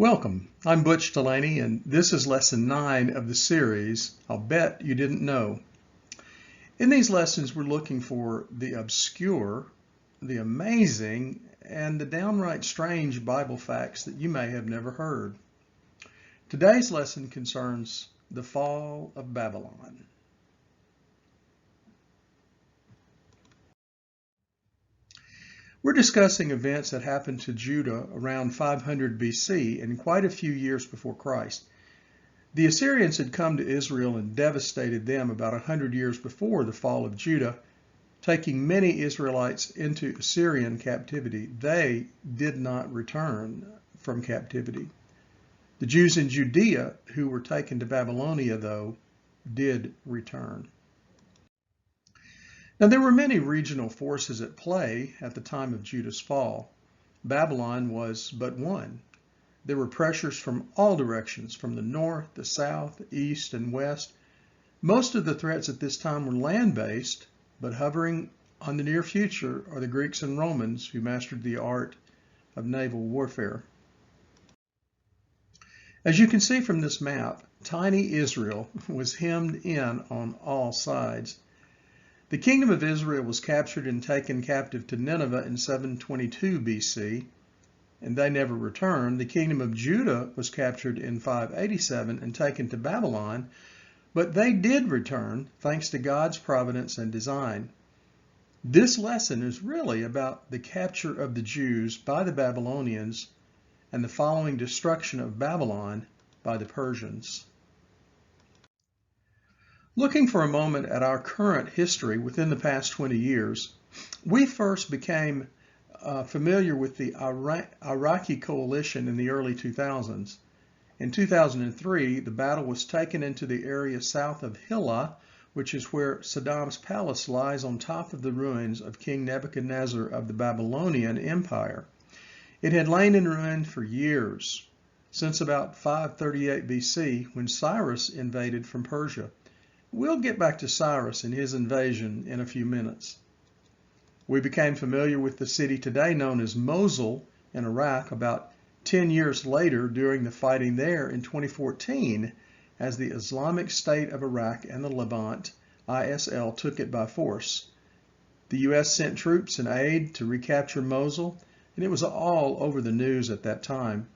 Welcome. I'm Butch Delaney, and this is lesson 9 of the series, I'll Bet You Didn't Know. In these lessons, we're looking for the obscure, the amazing, and the downright strange Bible facts that you may have never heard. Today's lesson concerns the fall of Babylon. We're discussing events that happened to Judah around 500 BC and quite a few years before Christ. The Assyrians had come to Israel and devastated them about 100 years before the fall of Judah, taking many Israelites into Assyrian captivity. They did not return from captivity. The Jews in Judea who were taken to Babylonia, though, did return. Now, there were many regional forces at play at the time of Judah's fall. Babylon was but one. There were pressures from all directions, from the north, the south, east, and west. Most of the threats at this time were land-based, but hovering on the near future are the Greeks and Romans who mastered the art of naval warfare. As you can see from this map, tiny Israel was hemmed in on all sides. The kingdom of Israel was captured and taken captive to Nineveh in 722 BC, and they never returned. The kingdom of Judah was captured in 587 and taken to Babylon, but they did return thanks to God's providence and design. This lesson is really about the capture of the Jews by the Babylonians and the following destruction of Babylon by the Persians. Looking for a moment at our current history within the past 20 years, we first became familiar with the Iraqi coalition in the early 2000s. In 2003, the battle was taken into the area south of Hilla, which is where Saddam's palace lies on top of the ruins of King Nebuchadnezzar of the Babylonian Empire. It had lain in ruin for years, since about 538 BC, when Cyrus invaded from Persia. We'll get back to Cyrus and his invasion in a few minutes. We became familiar with the city today known as Mosul in Iraq about 10 years later during the fighting there in 2014 as the Islamic State of Iraq and the Levant, ISL, took it by force. The U.S. sent troops and aid to recapture Mosul, and it was all over the news at that time.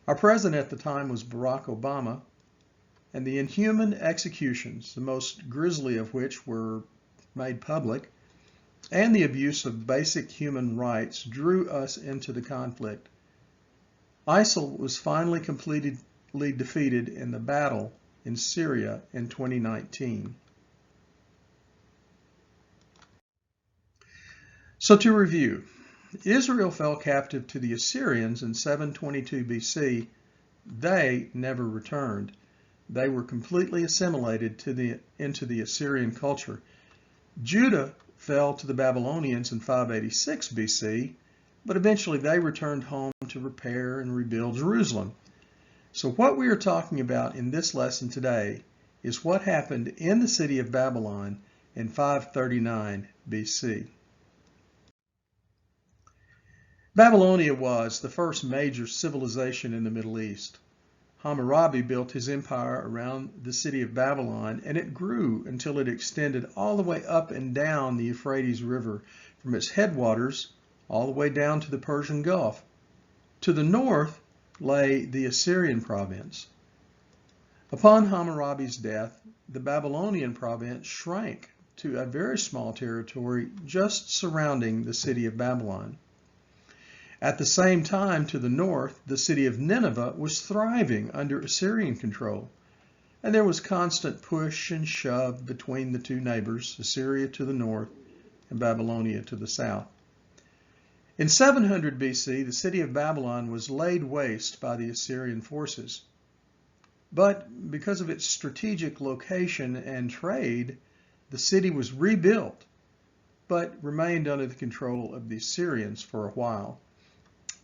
Our president at the time was Barack Obama, and the inhuman executions, the most grisly of which were made public, and the abuse of basic human rights drew us into the conflict. ISIL was finally completely defeated in the battle in Syria in 2019. So to review, Israel fell captive to the Assyrians in 722 BC. They never returned. They were completely assimilated into the Assyrian culture. Judah fell to the Babylonians in 586 BC, but eventually they returned home to repair and rebuild Jerusalem. So what we are talking about in this lesson today is what happened in the city of Babylon in 539 BC. Babylonia was the first major civilization in the Middle East. Hammurabi built his empire around the city of Babylon, and it grew until it extended all the way up and down the Euphrates River, from its headwaters all the way down to the Persian Gulf. To the north lay the Assyrian province. Upon Hammurabi's death, the Babylonian province shrank to a very small territory just surrounding the city of Babylon. At the same time, to the north, the city of Nineveh was thriving under Assyrian control, and there was constant push and shove between the two neighbors, Assyria to the north and Babylonia to the south. In 700 BC, the city of Babylon was laid waste by the Assyrian forces, but because of its strategic location and trade, the city was rebuilt, but remained under the control of the Assyrians for a while.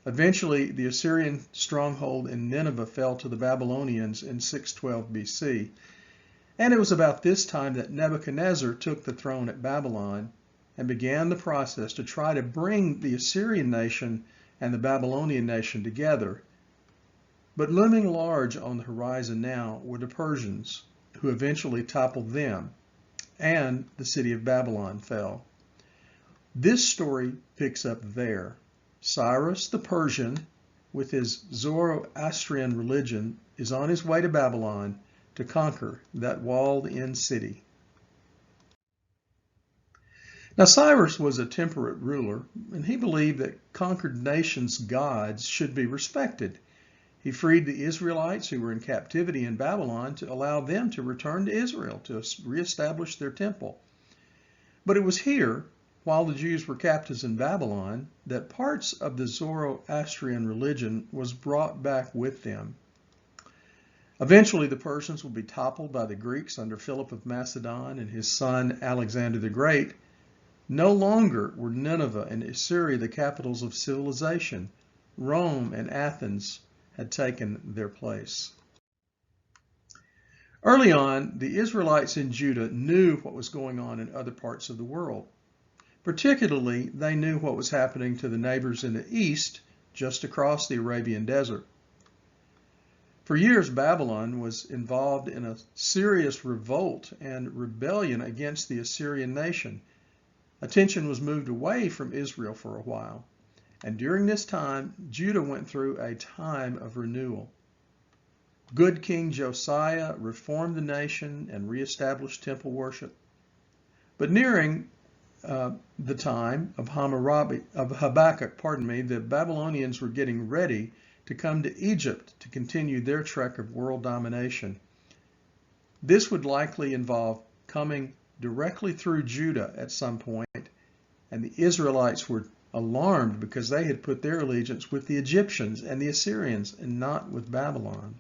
Eventually, the Assyrian stronghold in Nineveh fell to the Babylonians in 612 BC, and it was about this time that Nebuchadnezzar took the throne at Babylon and began the process to try to bring the Assyrian nation and the Babylonian nation together. But looming large on the horizon now were the Persians, who eventually toppled them, and the city of Babylon fell. This story picks up there. Cyrus the Persian, with his Zoroastrian religion, is on his way to Babylon to conquer that walled-in city. Now, Cyrus was a temperate ruler, and he believed that conquered nations' gods should be respected. He freed the Israelites who were in captivity in Babylon to allow them to return to Israel to reestablish their temple. But it was here, while the Jews were captives in Babylon, that parts of the Zoroastrian religion was brought back with them. Eventually, the Persians would be toppled by the Greeks under Philip of Macedon and his son Alexander the Great. No longer were Nineveh and Assyria the capitals of civilization. Rome and Athens had taken their place. Early on, the Israelites in Judah knew what was going on in other parts of the world. Particularly, they knew what was happening to the neighbors in the east, just across the Arabian desert. For years, Babylon was involved in a serious revolt and rebellion against the Assyrian nation. Attention was moved away from Israel for a while. And during this time, Judah went through a time of renewal. Good King Josiah reformed the nation and reestablished temple worship. But nearing the time of Habakkuk, the Babylonians were getting ready to come to Egypt to continue their trek of world domination. This would likely involve coming directly through Judah at some point, and the Israelites were alarmed because they had put their allegiance with the Egyptians and the Assyrians and not with Babylon.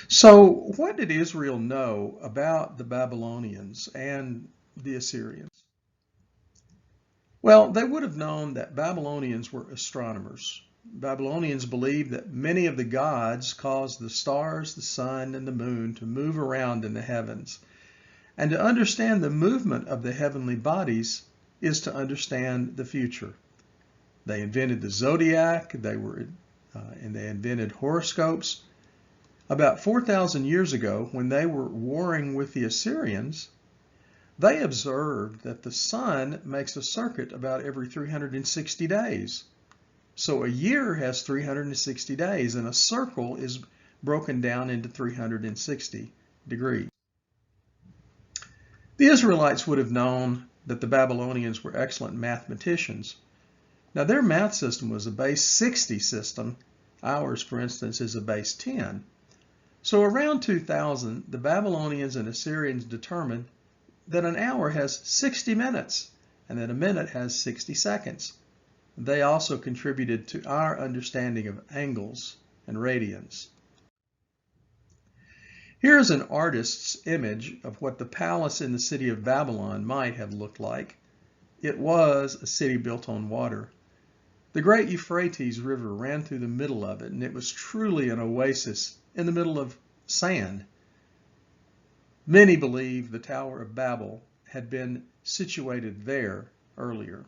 So what did Israel know about the Babylonians and the Assyrians? Well, they would have known that Babylonians were astronomers. Babylonians believed that many of the gods caused the stars, the sun, and the moon to move around in the heavens. And to understand the movement of the heavenly bodies is to understand the future. They invented the zodiac, and they invented horoscopes. About 4,000 years ago, when they were warring with the Assyrians, they observed that the sun makes a circuit about every 360 days. So a year has 360 days, and a circle is broken down into 360 degrees. The Israelites would have known that the Babylonians were excellent mathematicians. Now, their math system was a base 60 system. Ours, for instance, is a base 10. So around 2000, the Babylonians and Assyrians determined that an hour has 60 minutes and that a minute has 60 seconds. They also contributed to our understanding of angles and radians. Here's an artist's image of what the palace in the city of Babylon might have looked like. It was a city built on water. The great Euphrates River ran through the middle of it, and it was truly an oasis in the middle of sand. Many believe the Tower of Babel had been situated there earlier.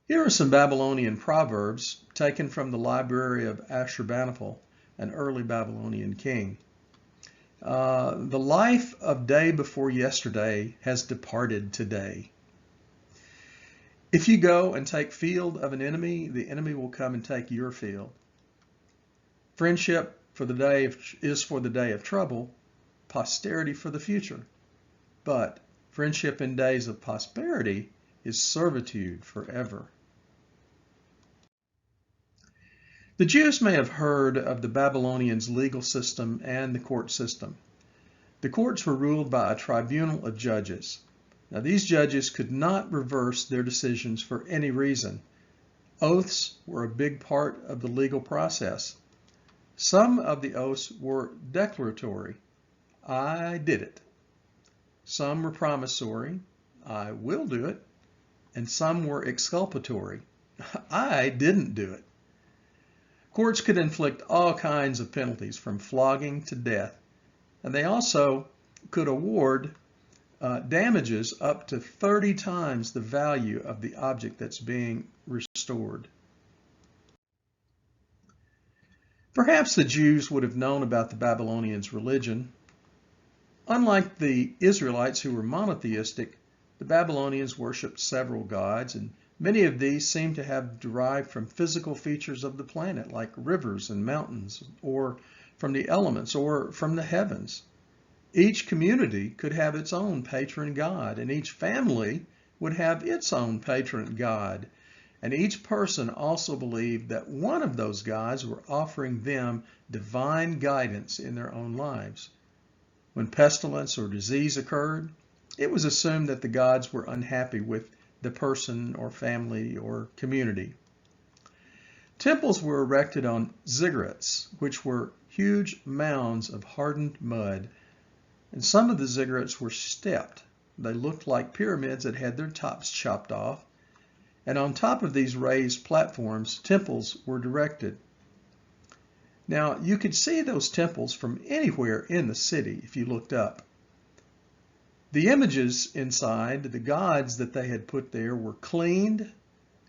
Here are some Babylonian proverbs taken from the library of Ashurbanipal, an early Babylonian king. The life of day before yesterday has departed today. If you go and take field of an enemy, the enemy will come and take your field. Friendship is for the day of trouble, posterity for the future. But friendship in days of prosperity is servitude forever. The Jews may have heard of the Babylonians' legal system and the court system. The courts were ruled by a tribunal of judges. Now, these judges could not reverse their decisions for any reason. Oaths were a big part of the legal process. Some of the oaths were declaratory. I did it. Some were promissory. I will do it. And some were exculpatory. I didn't do it. Courts could inflict all kinds of penalties, from flogging to death, and they also could award damages up to 30 times the value of the object that's being restored. Perhaps the Jews would have known about the Babylonians' religion. Unlike the Israelites who were monotheistic, the Babylonians worshipped several gods, and many of these seem to have derived from physical features of the planet, like rivers and mountains, or from the elements, or from the heavens. Each community could have its own patron god, and each family would have its own patron god. And each person also believed that one of those gods were offering them divine guidance in their own lives. When pestilence or disease occurred, it was assumed that the gods were unhappy with the person or family or community. Temples were erected on ziggurats, which were huge mounds of hardened mud, and some of the ziggurats were stepped. They looked like pyramids that had their tops chopped off, and on top of these raised platforms, temples were erected. Now, you could see those temples from anywhere in the city if you looked up. The images inside, the gods that they had put there, were cleaned,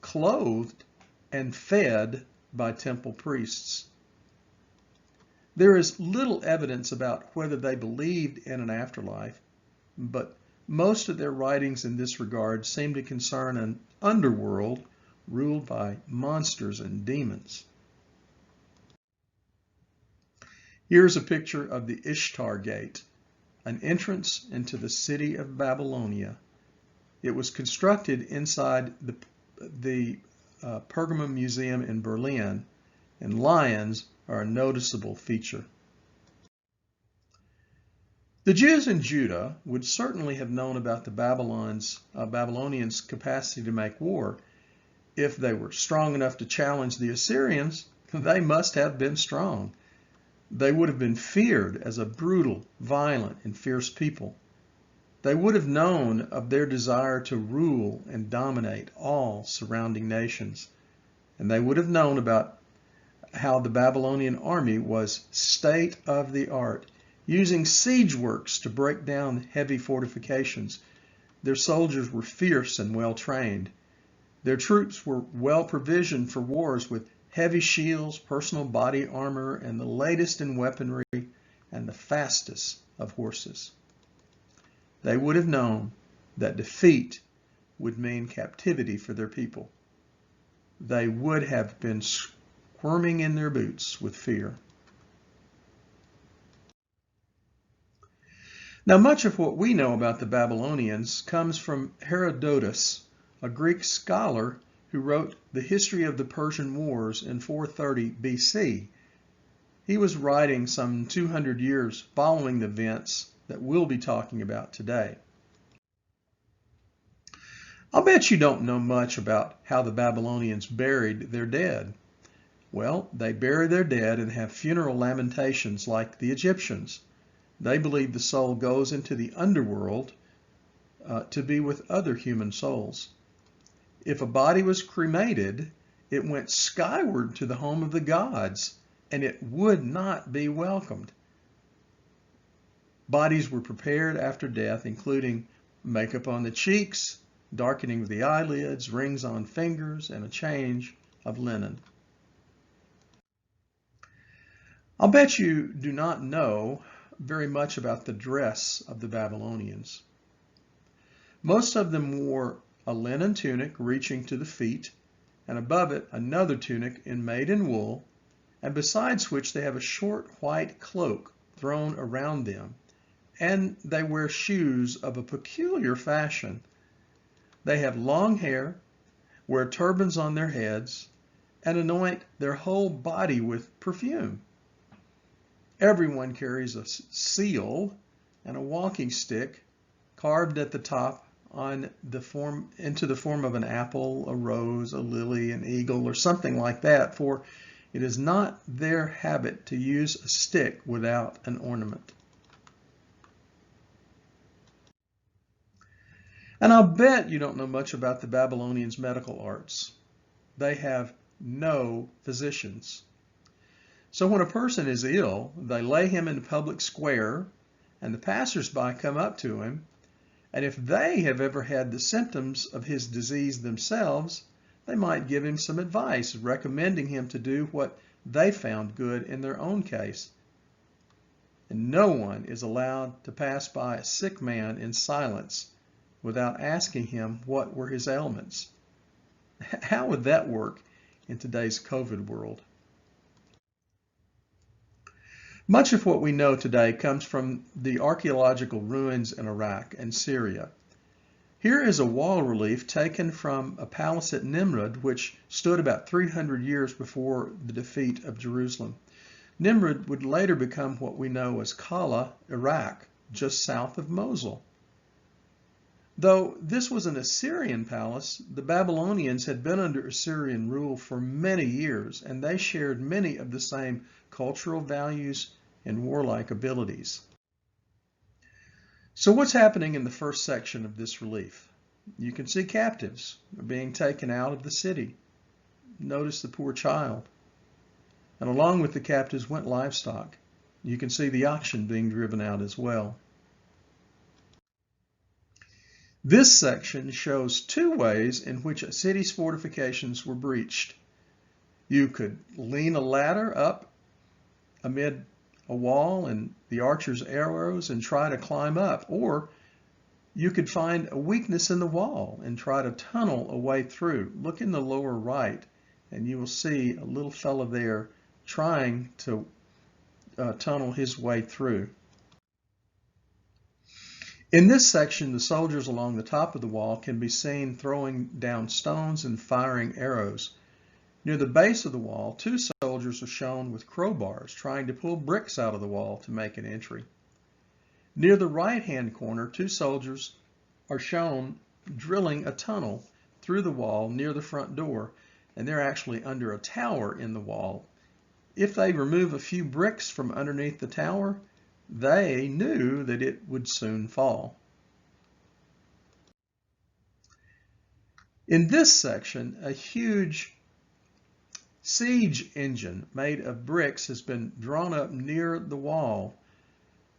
clothed, and fed by temple priests. There is little evidence about whether they believed in an afterlife, but most of their writings in this regard seem to concern an underworld ruled by monsters and demons. Here's a picture of the Ishtar Gate, an entrance into the city of Babylonia. It was constructed inside the Pergamum Museum in Berlin, and lions are a noticeable feature. The Jews in Judah would certainly have known about the Babylonians' capacity to make war. If they were strong enough to challenge the Assyrians, they must have been strong. They would have been feared as a brutal, violent, and fierce people. They would have known of their desire to rule and dominate all surrounding nations. And they would have known about how the Babylonian army was state of the art, using siege works to break down heavy fortifications. Their soldiers were fierce and well trained. Their troops were well provisioned for wars with heavy shields, personal body armor, and the latest in weaponry, and the fastest of horses. They would have known that defeat would mean captivity for their people. They would have been squirming in their boots with fear. Now, much of what we know about the Babylonians comes from Herodotus, a Greek scholar who wrote the history of the Persian Wars in 430 BC. He was writing some 200 years following the events that we'll be talking about today. I'll bet you don't know much about how the Babylonians buried their dead. Well, they bury their dead and have funeral lamentations like the Egyptians. They believe the soul goes into the underworld to be with other human souls. If a body was cremated, it went skyward to the home of the gods, and it would not be welcomed. Bodies were prepared after death, including makeup on the cheeks, darkening of the eyelids, rings on fingers, and a change of linen. I'll bet you do not know very much about the dress of the Babylonians. Most of them wore a linen tunic reaching to the feet, and above it another tunic made in wool, and besides which they have a short white cloak thrown around them, and they wear shoes of a peculiar fashion. They have long hair, wear turbans on their heads, and anoint their whole body with perfume. Everyone carries a seal and a walking stick carved at the top into the form of an apple, a rose, a lily, an eagle, or something like that, for it is not their habit to use a stick without an ornament. And I'll bet you don't know much about the Babylonians' medical arts. They have no physicians. So when a person is ill, they lay him in the public square, and the passers-by come up to him, and if they have ever had the symptoms of his disease themselves, they might give him some advice, recommending him to do what they found good in their own case. And no one is allowed to pass by a sick man in silence without asking him what were his ailments. How would that work in today's COVID world? Much of what we know today comes from the archaeological ruins in Iraq and Syria. Here is a wall relief taken from a palace at Nimrud, which stood about 300 years before the defeat of Jerusalem. Nimrud would later become what we know as Kala, Iraq, just south of Mosul. Though this was an Assyrian palace, the Babylonians had been under Assyrian rule for many years, and they shared many of the same cultural values and warlike abilities. So what's happening in the first section of this relief? You can see captives being taken out of the city. Notice the poor child. And along with the captives went livestock. You can see the oxen being driven out as well. This section shows two ways in which a city's fortifications were breached. You could lean a ladder up amid a wall and the archer's arrows and try to climb up, or you could find a weakness in the wall and try to tunnel a way through. Look in the lower right and you will see a little fellow there trying to tunnel his way through. In this section, the soldiers along the top of the wall can be seen throwing down stones and firing arrows. Near the base of the wall, two soldiers are shown with crowbars trying to pull bricks out of the wall to make an entry. Near the right-hand corner, two soldiers are shown drilling a tunnel through the wall near the front door, and they're actually under a tower in the wall. If they remove a few bricks from underneath the tower, they knew that it would soon fall. In this section, a huge siege engine made of bricks has been drawn up near the wall.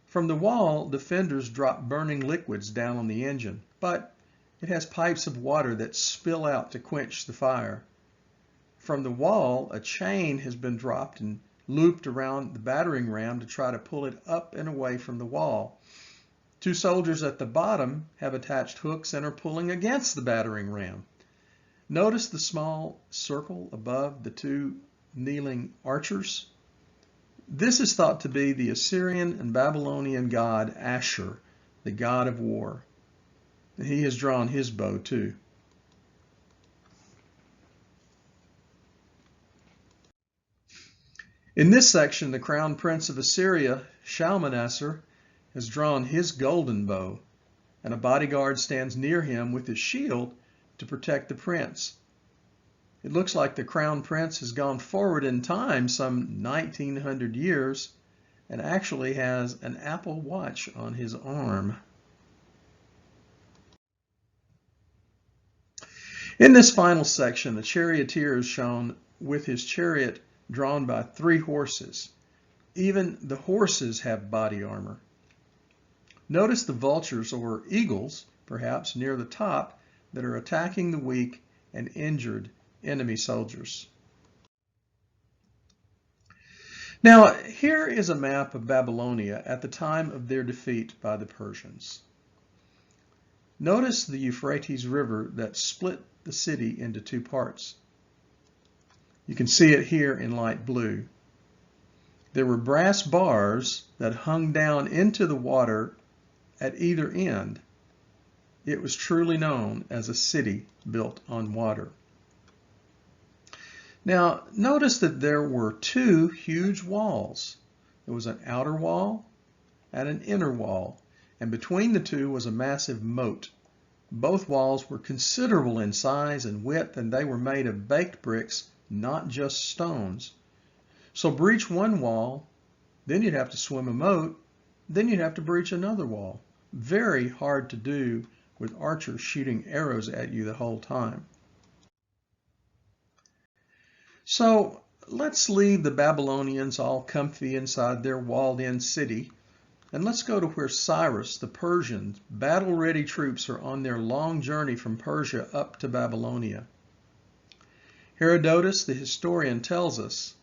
From the wall, defenders drop burning liquids down on the engine, but it has pipes of water that spill out to quench the fire. From the wall, a chain has been dropped and looped around the battering ram to try to pull it up and away from the wall. Two soldiers at the bottom have attached hooks and are pulling against the battering ram. Notice the small circle above the two kneeling archers. This is thought to be the Assyrian and Babylonian god Ashur, the god of war. And he has drawn his bow too. In this section, the crown prince of Assyria, Shalmaneser, has drawn his golden bow, and a bodyguard stands near him with his shield to protect the prince. It looks like the crown prince has gone forward in time some 1900 years and actually has an Apple Watch on his arm. In this final section, the charioteer is shown with his chariot drawn by 3 horses. Even the horses have body armor. Notice the vultures or eagles, perhaps near the top, that are attacking the weak and injured enemy soldiers. Now, here is a map of Babylonia at the time of their defeat by the Persians. Notice the Euphrates River that split the city into 2 parts. You can see it here in light blue. There were brass bars that hung down into the water at either end. It was truly known as a city built on water. Now, notice that there were 2 huge walls. There was an outer wall and an inner wall, and between the 2 was a massive moat. Both walls were considerable in size and width, and they were made of baked bricks, not just stones. So breach one wall, then you'd have to swim a moat, then you'd have to breach another wall. Very hard to do with archers shooting arrows at you the whole time. So let's leave the Babylonians all comfy inside their walled-in city, and let's go to where Cyrus, the Persian, battle-ready troops are on their long journey from Persia up to Babylonia. Herodotus, the historian, tells us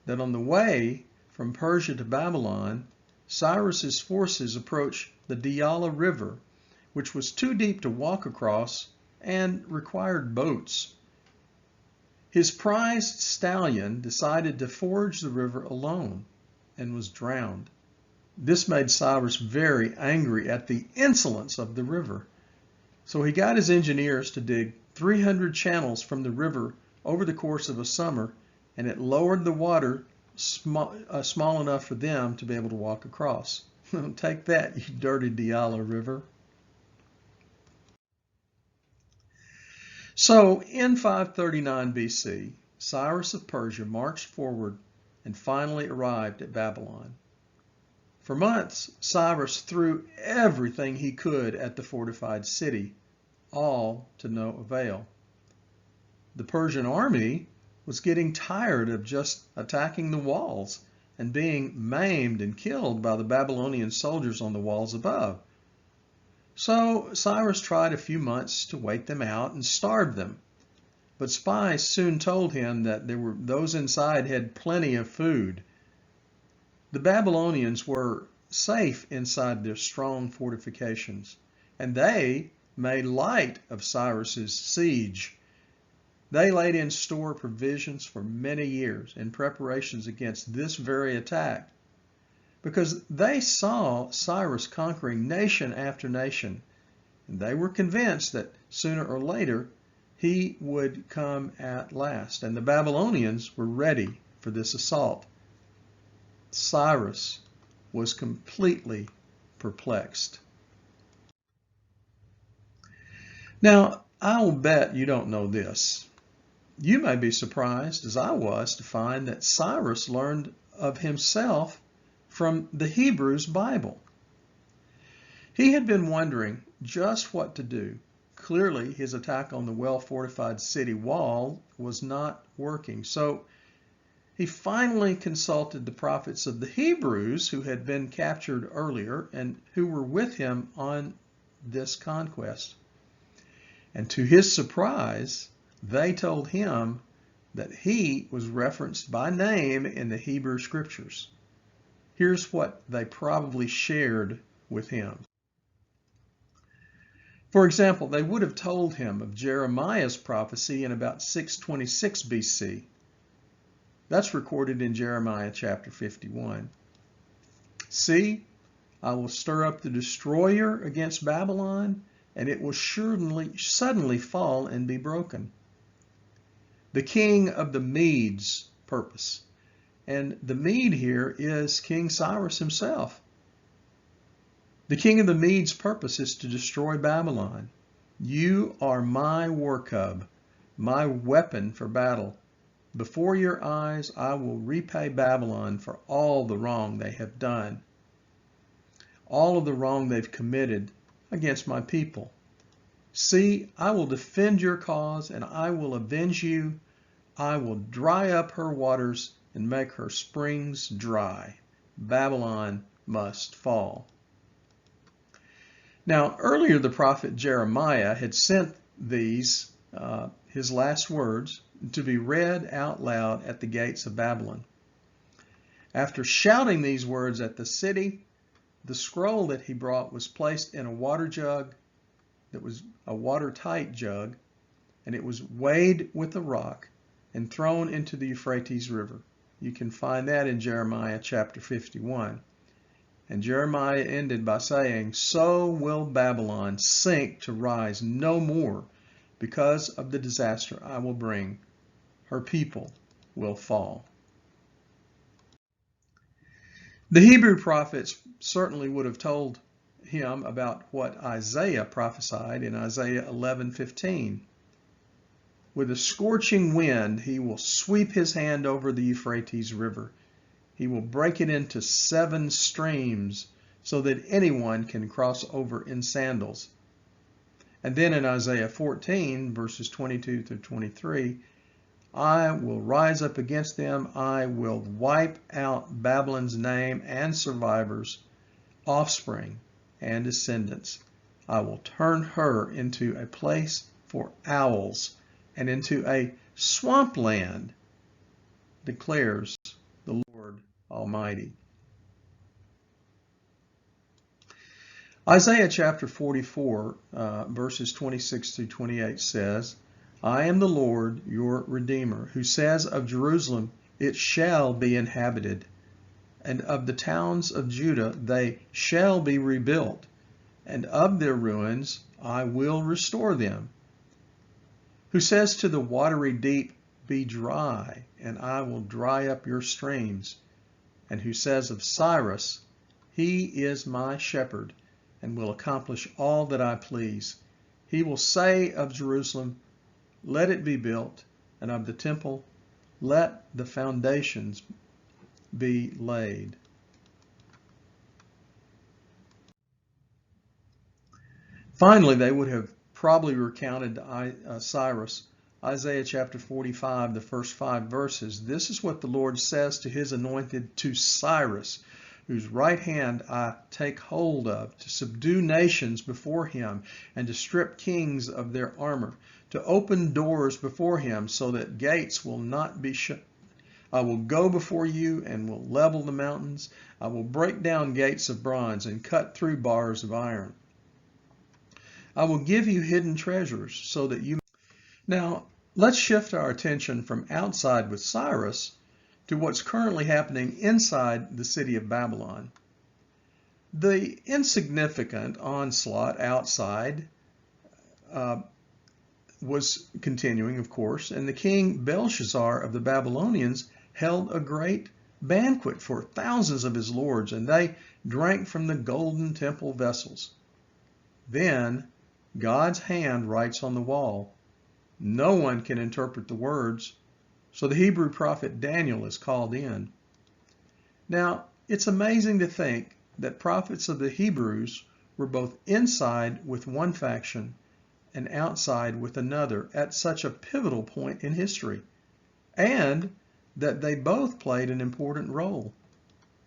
that on the way from Persia to Babylon, Cyrus's forces approached the Diyala River, which was too deep to walk across and required boats. His prized stallion decided to forge the river alone and was drowned. This made Cyrus very angry at the insolence of the river. So he got his engineers to dig 300 channels from the river over the course of a summer, and it lowered the water small enough for them to be able to walk across. Take that, you dirty Diyala River. So in 539 BC, Cyrus of Persia marched forward and finally arrived at Babylon. For months, Cyrus threw everything he could at the fortified city, all to no avail. The Persian army was getting tired of just attacking the walls and being maimed and killed by the Babylonian soldiers on the walls above. So Cyrus tried a few months to wait them out and starve them. But spies soon told him that those inside had plenty of food. The Babylonians were safe inside their strong fortifications, and they made light of Cyrus's siege. They laid in store provisions for many years in preparations against this very attack, because they saw Cyrus conquering nation after nation, and they were convinced that sooner or later he would come at last, and the Babylonians were ready for this assault. Cyrus was completely perplexed. Now, I will bet you don't know this. You may be surprised, as I was, to find that Cyrus learned of himself from the Hebrews Bible. He had been wondering just what to do. Clearly, his attack on the well-fortified city wall was not working. So he finally consulted the prophets of the Hebrews who had been captured earlier and who were with him on this conquest. And to his surprise, they told him that he was referenced by name in the Hebrew scriptures. Here's what they probably shared with him. For example, they would have told him of Jeremiah's prophecy in about 626 BC. That's recorded in Jeremiah chapter 51. See, I will stir up the destroyer against Babylon, and it will suddenly fall and be broken. The king of the Medes' purpose. And the Mede here is King Cyrus himself. The king of the Medes' purpose is to destroy Babylon. You are my war cub, my weapon for battle. Before your eyes, I will repay Babylon for all the wrong they have done, all of the wrong they've committed against my people. See, I will defend your cause and I will avenge you. I will dry up her waters and make her springs dry. Babylon must fall. Now, earlier the prophet Jeremiah had sent these, his last words, to be read out loud at the gates of Babylon. After shouting these words at the city, the scroll that he brought was placed in a water jug that was a watertight jug, and it was weighed with a rock and thrown into the Euphrates River. You can find that in Jeremiah chapter 51. And Jeremiah ended by saying, "So will Babylon sink to rise no more because of the disaster I will bring. Her people will fall." The Hebrew prophets certainly would have told him about what Isaiah prophesied in Isaiah 11:15. With a scorching wind, he will sweep his hand over the Euphrates River. He will break it into 7 streams so that anyone can cross over in sandals. And then in Isaiah 14, verses 22 through 23, I will rise up against them. I will wipe out Babylon's name and survivors, offspring and descendants. I will turn her into a place for owls and into a swampland, declares the Lord Almighty. Isaiah chapter 44, verses 26 through 28 says, I am the Lord, your Redeemer, who says of Jerusalem, it shall be inhabited, and of the towns of Judah, they shall be rebuilt, and of their ruins I will restore them. Who says to the watery deep, be dry, and I will dry up your streams, and who says of Cyrus, he is my shepherd, and will accomplish all that I please. He will say of Jerusalem, let it be built, and of the temple, let the foundations be laid. Finally, they would have probably recounted to Cyrus, Isaiah chapter 45, the first 5 verses. This is what the Lord says to his anointed, to Cyrus, whose right hand I take hold of, to subdue nations before him, and to strip kings of their armor, to open doors before him so that gates will not be shut. I will go before you and will level the mountains. I will break down gates of bronze and cut through bars of iron. I will give you hidden treasures so that you... Now, let's shift our attention from outside with Cyrus to what's currently happening inside the city of Babylon. The insignificant onslaught outside was continuing, of course, and the king Belshazzar of the Babylonians held a great banquet for thousands of his lords, and they drank from the golden temple vessels. Then God's hand writes on the wall. No one can interpret the words, so the Hebrew prophet Daniel is called in. Now, it's amazing to think that prophets of the Hebrews were both inside with one faction and outside with another at such a pivotal point in history, and that they both played an important role.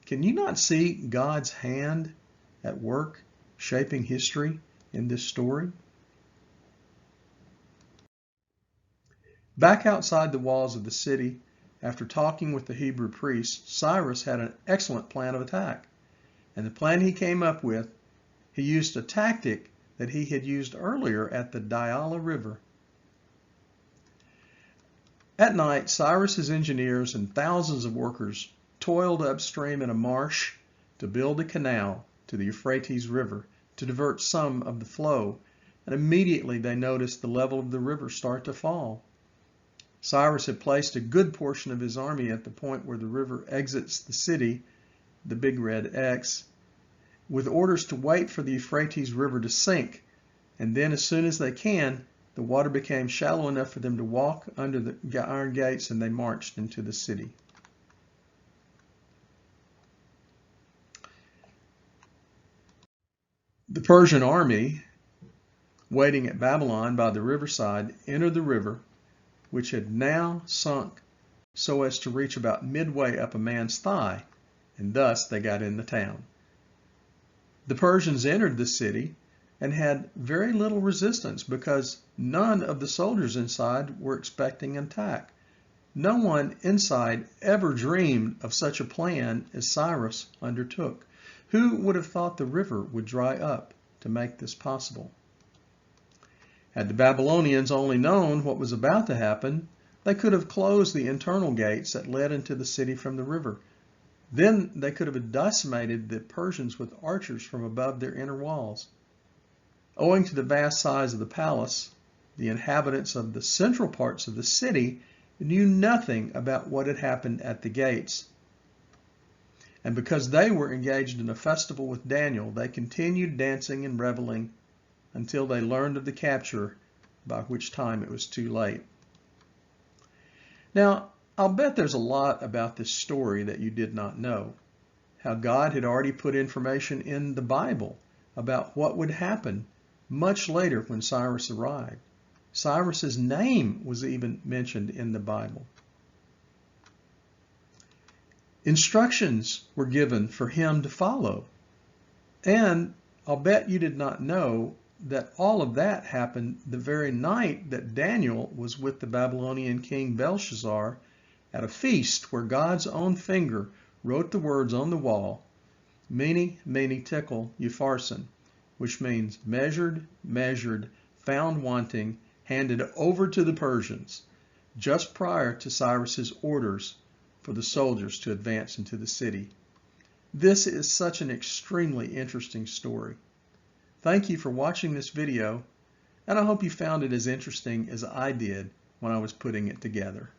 Can you not see God's hand at work shaping history in this story? Back outside the walls of the city, after talking with the Hebrew priests, Cyrus had an excellent plan of attack. And the plan he came up with, he used a tactic that he had used earlier at the Diala River. At night, Cyrus's engineers and thousands of workers toiled upstream in a marsh to build a canal to the Euphrates River to divert some of the flow, and immediately they noticed the level of the river start to fall. Cyrus had placed a good portion of his army at the point where the river exits the city, the big red X, with orders to wait for the Euphrates River to sink, and then as soon as they can, the water became shallow enough for them to walk under the iron gates, and they marched into the city. The Persian army, waiting at Babylon by the riverside, entered the river, which had now sunk so as to reach about midway up a man's thigh, and thus they got in the town. The Persians entered the city and had very little resistance because none of the soldiers inside were expecting an attack. No one inside ever dreamed of such a plan as Cyrus undertook. Who would have thought the river would dry up to make this possible? Had the Babylonians only known what was about to happen, they could have closed the internal gates that led into the city from the river. Then they could have decimated the Persians with archers from above their inner walls. Owing to the vast size of the palace, the inhabitants of the central parts of the city knew nothing about what had happened at the gates. And because they were engaged in a festival with Daniel, they continued dancing and reveling until they learned of the capture, by which time it was too late. Now, I'll bet there's a lot about this story that you did not know. How God had already put information in the Bible about what would happen much later when Cyrus arrived. Cyrus's name was even mentioned in the Bible. Instructions were given for him to follow. And I'll bet you did not know that all of that happened the very night that Daniel was with the Babylonian king Belshazzar at a feast where God's own finger wrote the words on the wall, Mene, Mene, Tekel, Upharsin, which means measured, measured, found wanting, handed over to the Persians, just prior to Cyrus's orders for the soldiers to advance into the city. This is such an extremely interesting story. Thank you for watching this video, and I hope you found it as interesting as I did when I was putting it together.